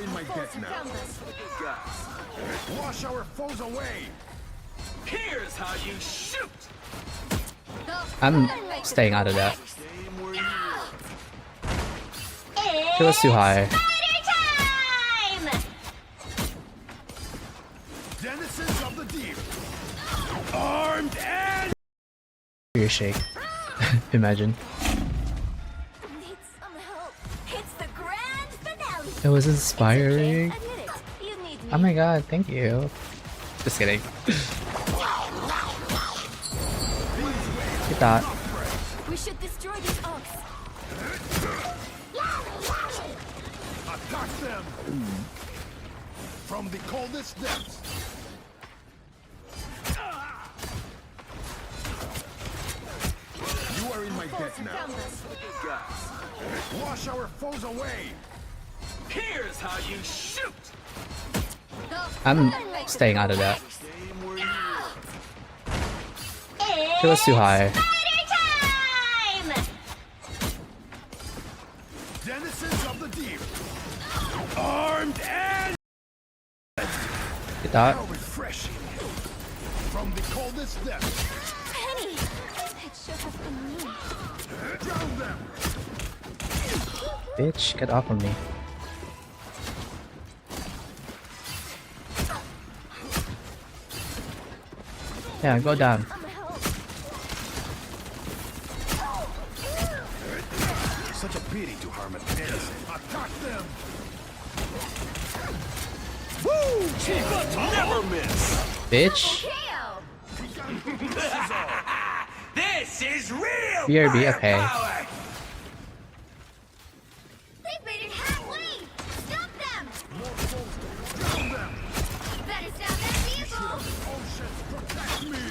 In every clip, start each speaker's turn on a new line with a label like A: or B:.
A: are in my debt now. Wash our foes away.
B: Here's how you shoot.
C: I'm staying out of that. It was too high.
A: Denizens of the deep. Armed and
C: Your shake. Imagine.
D: Need some help. It's the grand finale.
C: It was inspiring.
D: Admit it. You need me.
C: Oh my god, thank you. Just kidding. Get that.
D: We should destroy these ox.
A: attack them. From the coldest depths. You are in my debt now. Wash our foes away.
B: Here's how you shoot.
C: I'm staying out of that. It was too high.
A: Denizens of the deep. Armed and
C: Get that.
A: how refreshing. From the coldest depths.
D: Penny! It should have been me.
A: Drown them.
C: Bitch, get off of me. Yeah, go down.
A: Such a pity to harm a denizen. Attack them. Woo!
B: Never miss.
C: Bitch.
B: This is real.
C: BRB, okay.
B: firepower.
D: They've made it halfway! Stop them!
A: Drown them.
D: Better stop that vehicle!
A: Oceans protect me.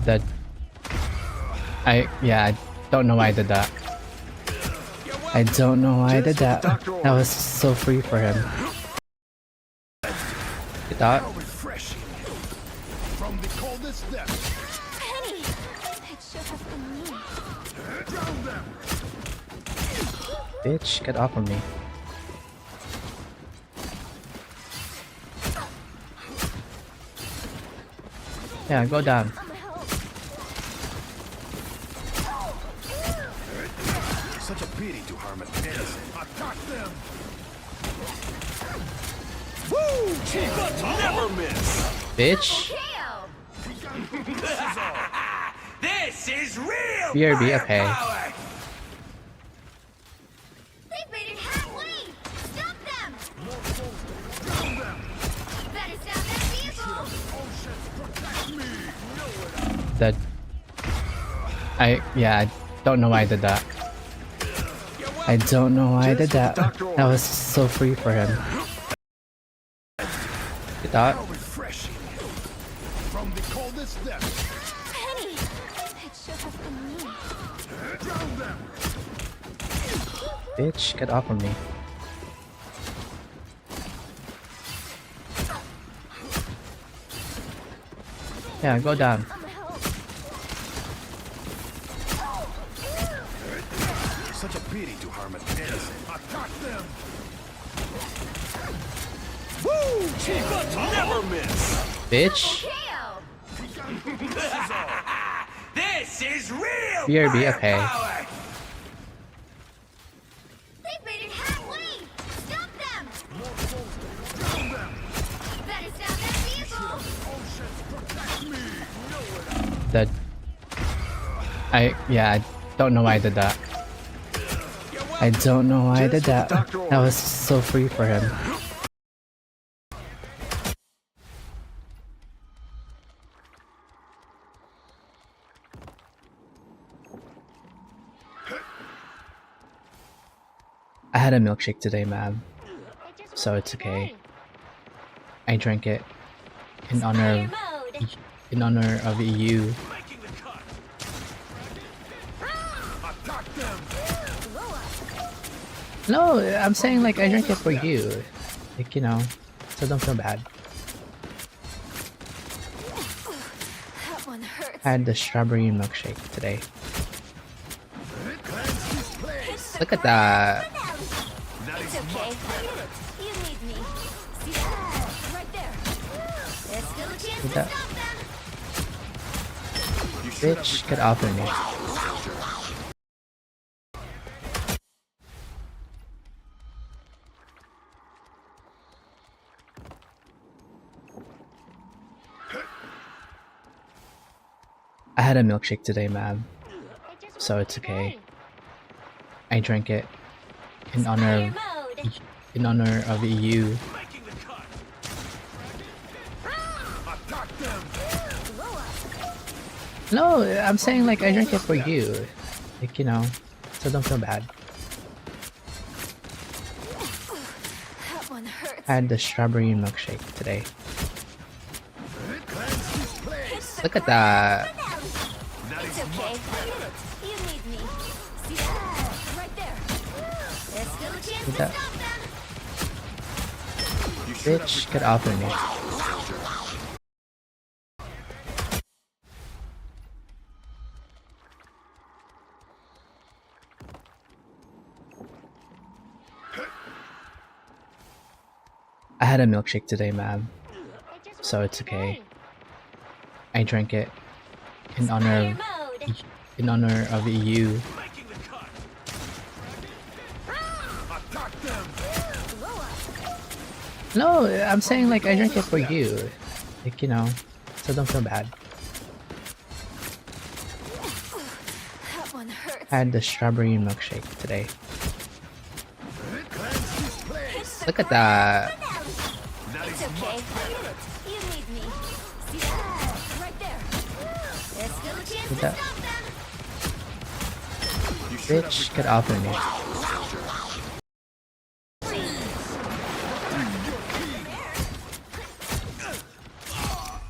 C: That. I don't know why I did that. I don't know why I did that. That was so free for him. Get that.
A: How refreshing. From the coldest depths.
D: Penny! It should have been me.
A: Drown them.
C: Bitch, get off of me. Yeah, go down.
A: Such a pity to harm a denizen. Attack them. Woo!
B: Never miss.
C: Bitch.
B: This is real.
C: BRB, okay.
B: firepower.
D: They've made it halfway! Stop them!
A: Drown them.
D: Better stop that vehicle!
A: Oceans protect me.
C: That. I don't know why I did that. I don't know why I did that. That was so free for him. Get that.
A: How refreshing. From the coldest depths.
D: Penny! It should have been me.
A: Drown them.
C: Bitch, get off of me. Yeah, go down.
A: Such a pity to harm a denizen. Attack them. Woo!
B: Never miss.
C: Bitch.
B: This is real.
C: BRB, okay.
B: firepower.
D: They've made it halfway! Stop them!
A: Drown them.
D: Better stop that vehicle!
A: Oceans protect me.
C: That. I don't know why I did that. I don't know why I did that. That was so free for him. I had a milkshake today, man. So it's okay. I drank it in honor of you.
A: Attack them.
C: No, I'm saying like I drank it for you. Like, you know, so don't feel bad.
D: That one hurts.
C: I had the strawberry milkshake today.
A: Cleanse this place.
C: Look at that.
D: It's okay. You
C: Did that
A: You should have
C: bitch get off of me? I had a milkshake today, ma'am, so it's okay. I drank it in honor of you.
B: Making the cut.
A: attack them.
C: No, I'm saying like I drank it for you, like, you know, so don't feel bad.
D: That one hurts.
C: I had the strawberry milkshake today.
A: Cleanse this place.
D: Hits the
C: Look at
D: ground.
C: that.
A: That
D: It's
A: is
D: okay.
A: much
D: I
A: better.
D: did it. You need me. See that? Right there. There's still a chance
C: Did
D: to
C: that
D: stop them.
A: You should have
C: bitch get off of me? I had a milkshake today, ma'am, so it's okay. I drank it in honor of you.
B: Making the cut.
A: attack them.
C: No, I'm saying like I drank it for you, like, you know, so don't feel bad.
D: That one hurts.
C: I had the strawberry milkshake today.
A: Cleanse this place.
D: Hits the
C: Look at
D: ground.
C: that.
A: That
D: It's
A: is
D: okay.
A: much
D: I
A: better.
D: did it. You need me. See that? Right there. There's still a chance
C: Did
D: to
C: that
D: stop them.
A: You should have
C: bitch get off of me?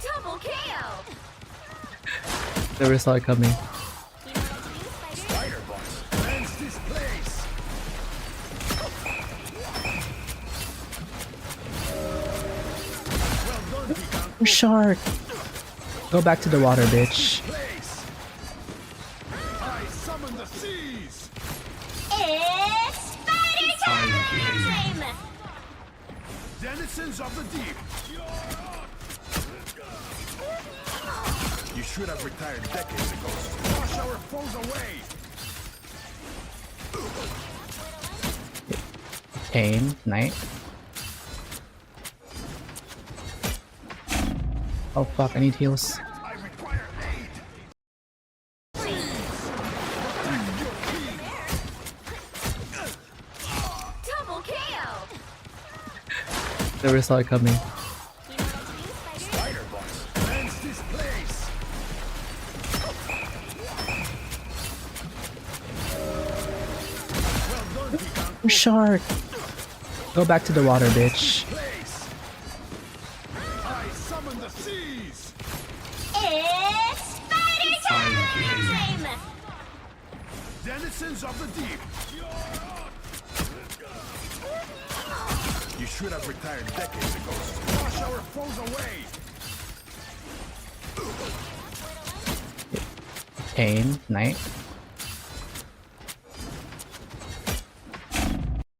D: Double KO.
C: Never saw it coming.
D: You know what to do, Spider?
A: Spider boss. Cleanse this place. Well done, Peacock.
C: Shark! Go back to the water, bitch.
A: Place. I summon the seas.
D: It's Spider Time!
A: Denizens of the deep. You should have retired decades ago. Wash our foes away.
C: Pain, Knight. Oh fuck, I need heals.
A: I require aid.
D: Double KO.
C: Never saw it coming.
D: You know what to do, Spider?
A: Spider boss. Cleanse this place. Well done, Peacock.
C: Shark! Go back to the water, bitch.
A: Place. I summon the seas.
D: It's Spider Time!
A: Denizens of the deep. You should have retired decades ago. Wash our foes away.
C: Pain, Knight.